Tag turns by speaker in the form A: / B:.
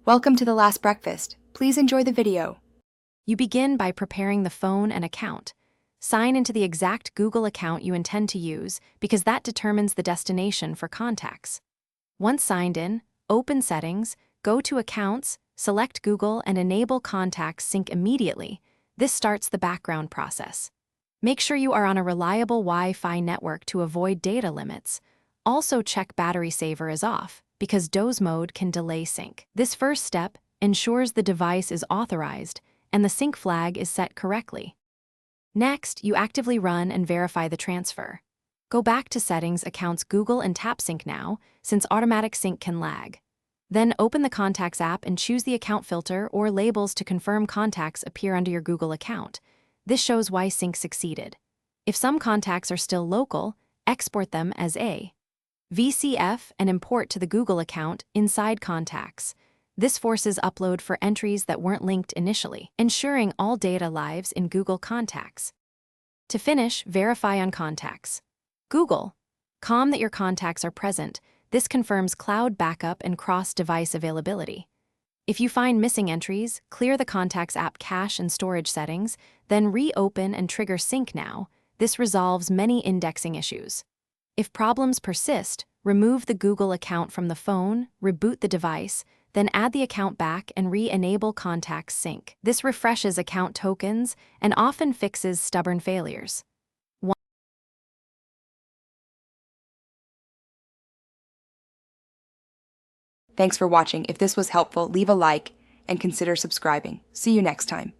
A: Welcome to The Last Breakfast. Please enjoy the video.
B: You begin by preparing the phone and account. Sign into the exact Google account you intend to use because that determines the destination for contacts. Once signed in, open Settings, go to Accounts, select Google, and enable Contacts Sync immediately. This starts the background process. Make sure you are on a reliable Wi-Fi network to avoid data limits. Also check battery saver is off, because doze mode can delay sync. This first step ensures the device is authorized and the sync flag is set correctly. Next, you actively run and verify the transfer. Go back to Settings, Accounts, Google, and tap Sync now, since automatic sync can lag. Then open the Contacts app and choose the account filter or labels to confirm contacts appear under your Google account. This shows why sync succeeded. If some contacts are still local, export them as a VCF and import to the Google account inside Contacts. This forces upload for entries that weren't linked initially, ensuring all data lives in Google Contacts. To finish, verify on Contacts. Google.com that your contacts are present. This confirms cloud backup and cross-device availability. If you find missing entries, clear the Contacts app cache and storage settings, then reopen and trigger Sync now. This resolves many indexing issues. If problems persist, remove the Google account from the phone, reboot the device, then add the account back and re-enable Contacts Sync. This refreshes account tokens and often fixes stubborn failures.
A: Thanks for watching. If this was helpful, leave a like and consider subscribing. See you next time.